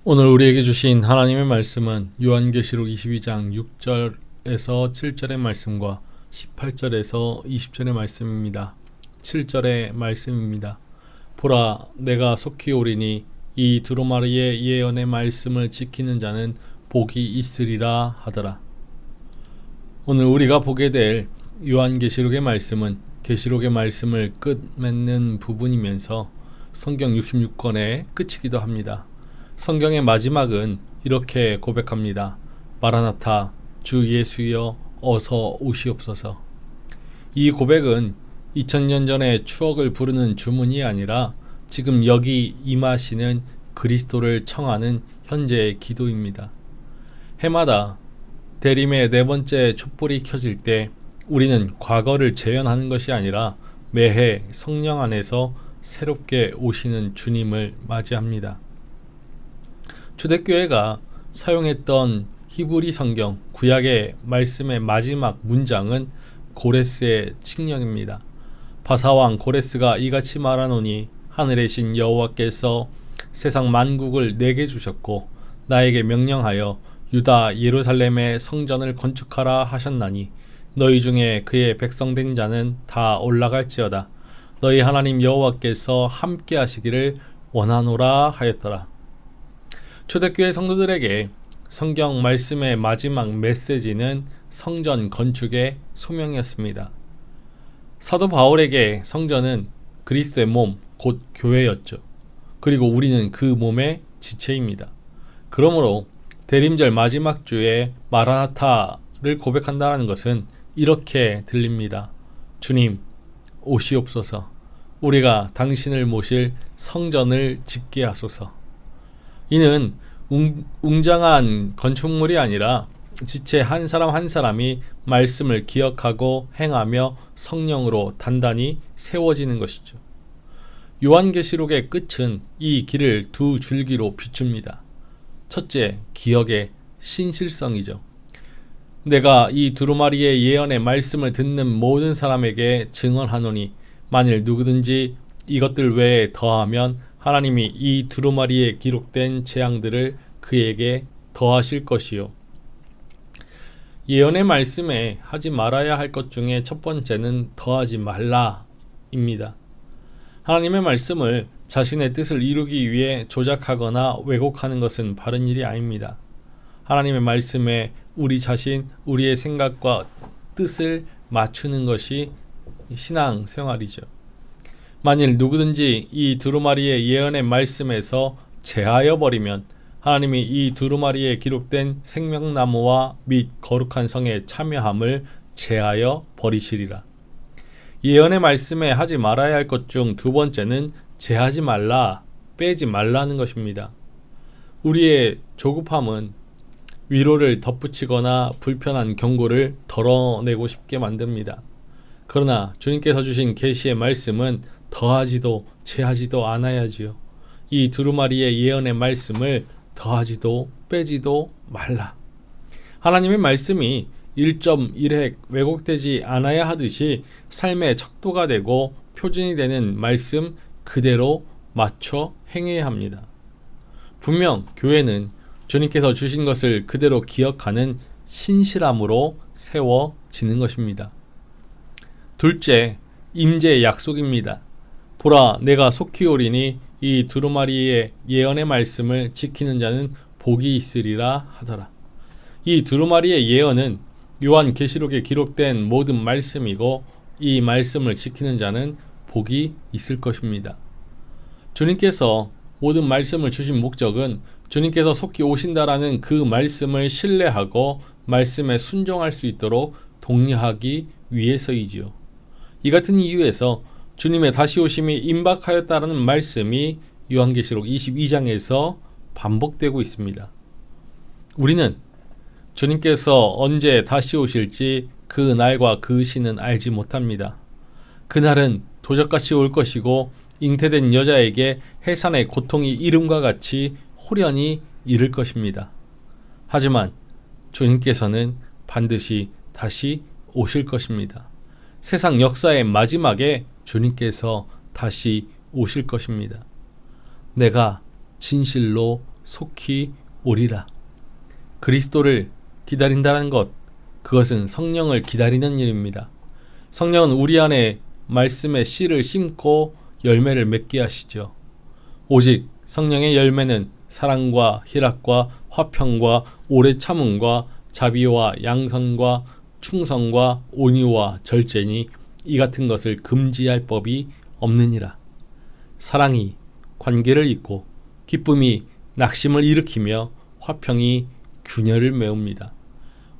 오늘 우리에게 주신 하나님의 말씀은 요한계시록 22장 6절에서 7절의 말씀과 18절에서 20절의 말씀입니다. 7절의 말씀입니다. 보라, 내가 속히 오리니 이 두루마리의 예언의 말씀을 지키는 자는 복이 있으리라 하더라. 오늘 우리가 보게 될 요한계시록의 말씀은 계시록의 말씀을 끝맺는 부분이면서 성경 66권의 끝이기도 합니다. 성경의 마지막은 이렇게 고백합니다. 마라나타, 주 예수여 어서 오시옵소서. 이 고백은 2000년 전의 추억을 부르는 주문이 아니라 지금 여기 임하시는 그리스도를 청하는 현재의 기도입니다. 해마다 대림의 네 번째 촛불이 켜질 때 우리는 과거를 재현하는 것이 아니라 매해 성령 안에서 새롭게 오시는 주님을 맞이합니다. 초대교회가 사용했던 히브리 성경 구약의 말씀의 마지막 문장은 고레스의 칙령입니다. 바사왕 고레스가 이같이 말하노니 하늘의 신 여호와께서 세상 만국을 내게 주셨고 나에게 명령하여 유다 예루살렘의 성전을 건축하라 하셨나니 너희 중에 그의 백성된 자는 다 올라갈지어다. 너희 하나님 여호와께서 함께 하시기를 원하노라 하였더라. 초대교회 성도들에게 성경 말씀의 마지막 메시지는 성전 건축의 소명이었습니다. 사도 바울에게 성전은 그리스도의 몸, 곧 교회였죠. 그리고 우리는 그 몸의 지체입니다. 그러므로 대림절 마지막 주에 마라나타를 고백한다는 것은 이렇게 들립니다. 주님, 오시옵소서. 우리가 당신을 모실 성전을 짓게 하소서. 이는 웅장한 건축물이 아니라 지체 한 사람 한 사람이 말씀을 기억하고 행하며 성령으로 단단히 세워지는 것이죠. 요한계시록의 끝은 이 길을 두 줄기로 비춥니다. 첫째, 기억의 신실성이죠. 내가 이 두루마리의 예언의 말씀을 듣는 모든 사람에게 증언하노니 만일 누구든지 이것들 외에 더하면 하나님이 이 두루마리에 기록된 재앙들을 그에게 더하실 것이요. 예언의 말씀에 하지 말아야 할 것 중에 첫 번째는 더하지 말라입니다. 하나님의 말씀을 자신의 뜻을 이루기 위해 조작하거나 왜곡하는 것은 바른 일이 아닙니다. 하나님의 말씀에 우리 자신, 우리의 생각과 뜻을 맞추는 것이 신앙생활이죠. 만일 누구든지 이 두루마리의 예언의 말씀에서 제하여 버리면 하나님이 이 두루마리에 기록된 생명나무와 및 거룩한 성의 참여함을 제하여 버리시리라. 예언의 말씀에 하지 말아야 할 것 중 두 번째는 제하지 말라, 빼지 말라는 것입니다. 우리의 조급함은 위로를 덧붙이거나 불편한 경고를 덜어내고 싶게 만듭니다. 그러나 주님께서 주신 계시의 말씀은 더하지도 제하지도 않아야지요. 이 두루마리의 예언의 말씀을 더하지도 빼지도 말라. 하나님의 말씀이 1.1핵 왜곡되지 않아야 하듯이 삶의 척도가 되고 표준이 되는 말씀 그대로 맞춰 행해야 합니다. 분명 교회는 주님께서 주신 것을 그대로 기억하는 신실함으로 세워지는 것입니다. 둘째, 임재의 약속입니다. 보라, 내가 속히 오리니 이 두루마리의 예언의 말씀을 지키는 자는 복이 있으리라 하더라. 이 두루마리의 예언은 요한계시록에 기록된 모든 말씀이고 이 말씀을 지키는 자는 복이 있을 것입니다. 주님께서 모든 말씀을 주신 목적은 주님께서 속히 오신다라는 그 말씀을 신뢰하고 말씀에 순종할 수 있도록 독려하기 위해서이지요. 이 같은 이유에서 주님의 다시 오심이 임박하였다라는 말씀이 요한계시록 22장에서 반복되고 있습니다. 우리는 주님께서 언제 다시 오실지 그 날과 그 시는 알지 못합니다. 그날은 도적같이 올 것이고 잉태된 여자에게 해산의 고통이 이름과 같이 호련히 이를 것입니다. 하지만 주님께서는 반드시 다시 오실 것입니다. 세상 역사의 마지막에 주님께서 다시 오실 것입니다. 내가 진실로 속히 오리라. 그리스도를 기다린다는 것, 그것은 성령을 기다리는 일입니다. 성령은 우리 안에 말씀의 씨를 심고 열매를 맺게 하시죠. 오직 성령의 열매는 사랑과 희락과 화평과 오래 참음과 자비와 양선과 충성과 온유와 절제니 이 같은 것을 금지할 법이 없느니라. 사랑이 관계를 잇고 기쁨이 낙심을 일으키며 화평이 균열을 메웁니다.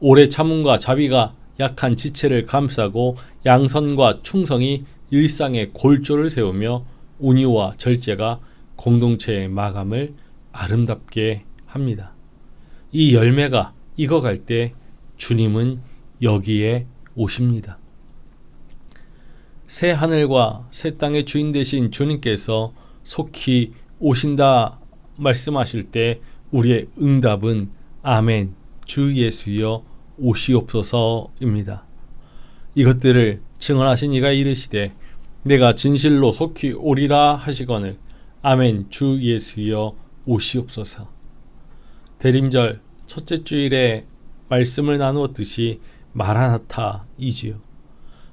오래 참음과 자비가 약한 지체를 감싸고 양선과 충성이 일상의 골조를 세우며 온유와 절제가 공동체의 마감을 아름답게 합니다. 이 열매가 익어갈 때 주님은 여기에 오십니다. 새 하늘과 새 땅의 주인 되신 주님께서 속히 오신다 말씀하실 때 우리의 응답은 아멘, 주 예수여 오시옵소서입니다. 이것들을 증언하신 이가 이르시되 내가 진실로 속히 오리라 하시거늘 아멘, 주 예수여 오시옵소서. 대림절 첫째 주일에 말씀을 나누었듯이 마라나타이지요.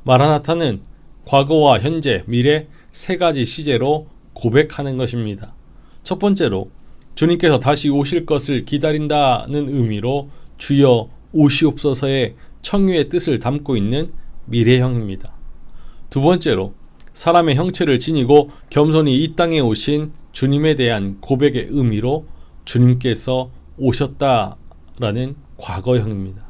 마라나타는 과거와 현재, 미래 세 가지 시제로 고백하는 것입니다. 첫 번째로 주님께서 다시 오실 것을 기다린다는 의미로 주여 오시옵소서의 청유의 뜻을 담고 있는 미래형입니다. 두 번째로 사람의 형체를 지니고 겸손히 이 땅에 오신 주님에 대한 고백의 의미로 주님께서 오셨다라는 과거형입니다.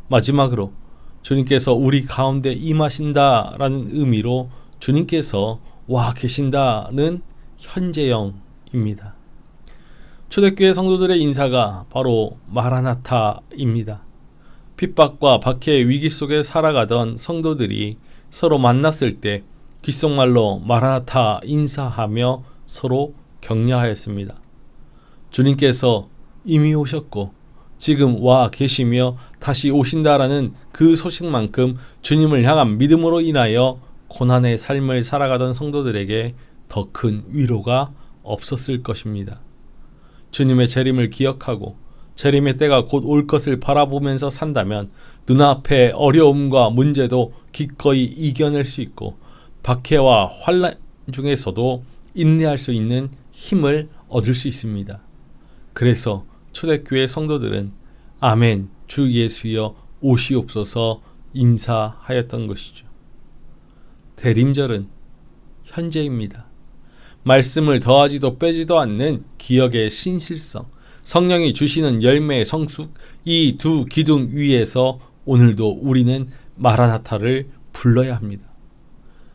마지막으로 주님께서 우리 가운데 임하신다라는 의미로 주님께서 와 계신다는 현재형입니다. 초대교회 성도들의 인사가 바로 마라나타입니다. 핍박과 박해의 위기 속에 살아가던 성도들이 서로 만났을 때 귓속말로 마라나타 인사하며 서로 격려하였습니다. 주님께서 이미 오셨고 지금 와 계시며 다시 오신다라는 그 소식만큼 주님을 향한 믿음으로 인하여 고난의 삶을 살아가던 성도들에게 더 큰 위로가 없었을 것입니다. 주님의 재림을 기억하고 재림의 때가 곧 올 것을 바라보면서 산다면 눈앞의 어려움과 문제도 기꺼이 이겨낼 수 있고 박해와 환난 중에서도 인내할 수 있는 힘을 얻을 수 있습니다. 그래서 초대교회 성도들은 아멘, 주 예수여 오시옵소서 인사하였던 것이죠. 대림절은 현재입니다. 말씀을 더하지도 빼지도 않는 기억의 신실성, 성령이 주시는 열매의 성숙, 이 두 기둥 위에서 오늘도 우리는 마라나타를 불러야 합니다.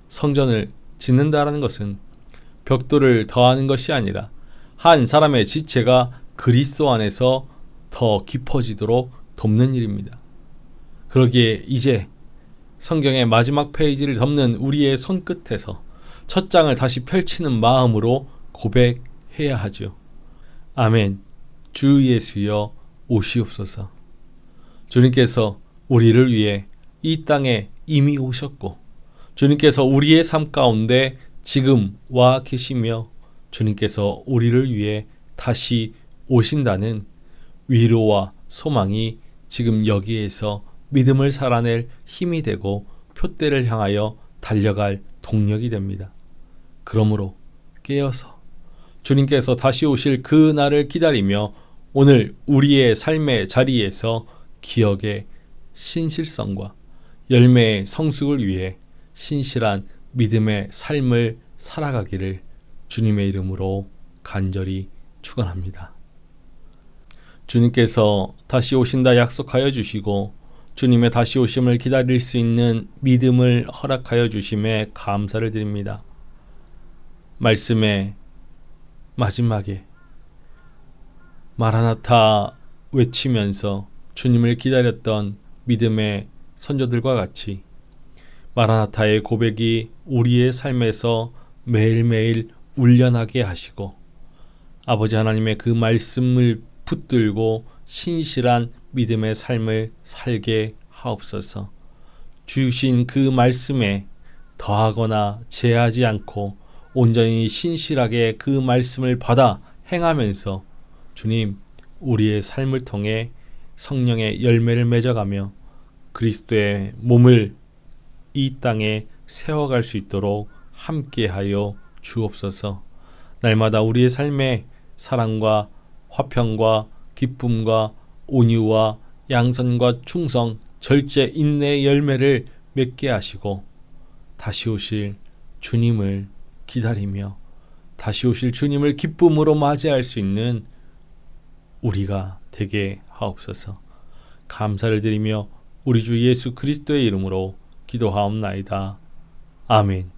성전을 짓는다라는 것은 벽돌을 더하는 것이 아니라 한 사람의 지체가 그리스도 안에서 더 깊어지도록 돕는 일입니다. 그러기에 이제 성경의 마지막 페이지를 덮는 우리의 손끝에서 첫 장을 다시 펼치는 마음으로 고백해야 하죠. 아멘, 주 예수여 오시옵소서. 주님께서 우리를 위해 이 땅에 이미 오셨고 주님께서 우리의 삶 가운데 지금 와 계시며 주님께서 우리를 위해 다시 오신다는 위로와 소망이 지금 여기에서 믿음을 살아낼 힘이 되고 표대를 향하여 달려갈 동력이 됩니다. 그러므로 깨어서 주님께서 다시 오실 그 날을 기다리며 오늘 우리의 삶의 자리에서 기억의 신실성과 열매의 성숙을 위해 신실한 믿음의 삶을 살아가기를 주님의 이름으로 간절히 축원합니다. 주님께서 다시 오신다 약속하여 주시고 주님의 다시 오심을 기다릴 수 있는 믿음을 허락하여 주심에 감사를 드립니다. 말씀의 마지막에 마라나타 외치면서 주님을 기다렸던 믿음의 선조들과 같이 마라나타의 고백이 우리의 삶에서 매일매일 울려나게 하시고 아버지 하나님의 그 말씀을 붙들고 신실한 믿음의 삶을 살게 하옵소서. 주신 그 말씀에 더하거나 제하지 않고 온전히 신실하게 그 말씀을 받아 행하면서 주님, 우리의 삶을 통해 성령의 열매를 맺어가며 그리스도의 몸을 이 땅에 세워갈 수 있도록 함께하여 주옵소서. 날마다 우리의 삶에 사랑과 화평과 기쁨과 온유와 양선과 충성, 절제, 인내의 열매를 맺게 하시고 다시 오실 주님을 기다리며 다시 오실 주님을 기쁨으로 맞이할 수 있는 우리가 되게 하옵소서. 감사를 드리며 우리 주 예수 그리스도의 이름으로 기도하옵나이다. 아멘.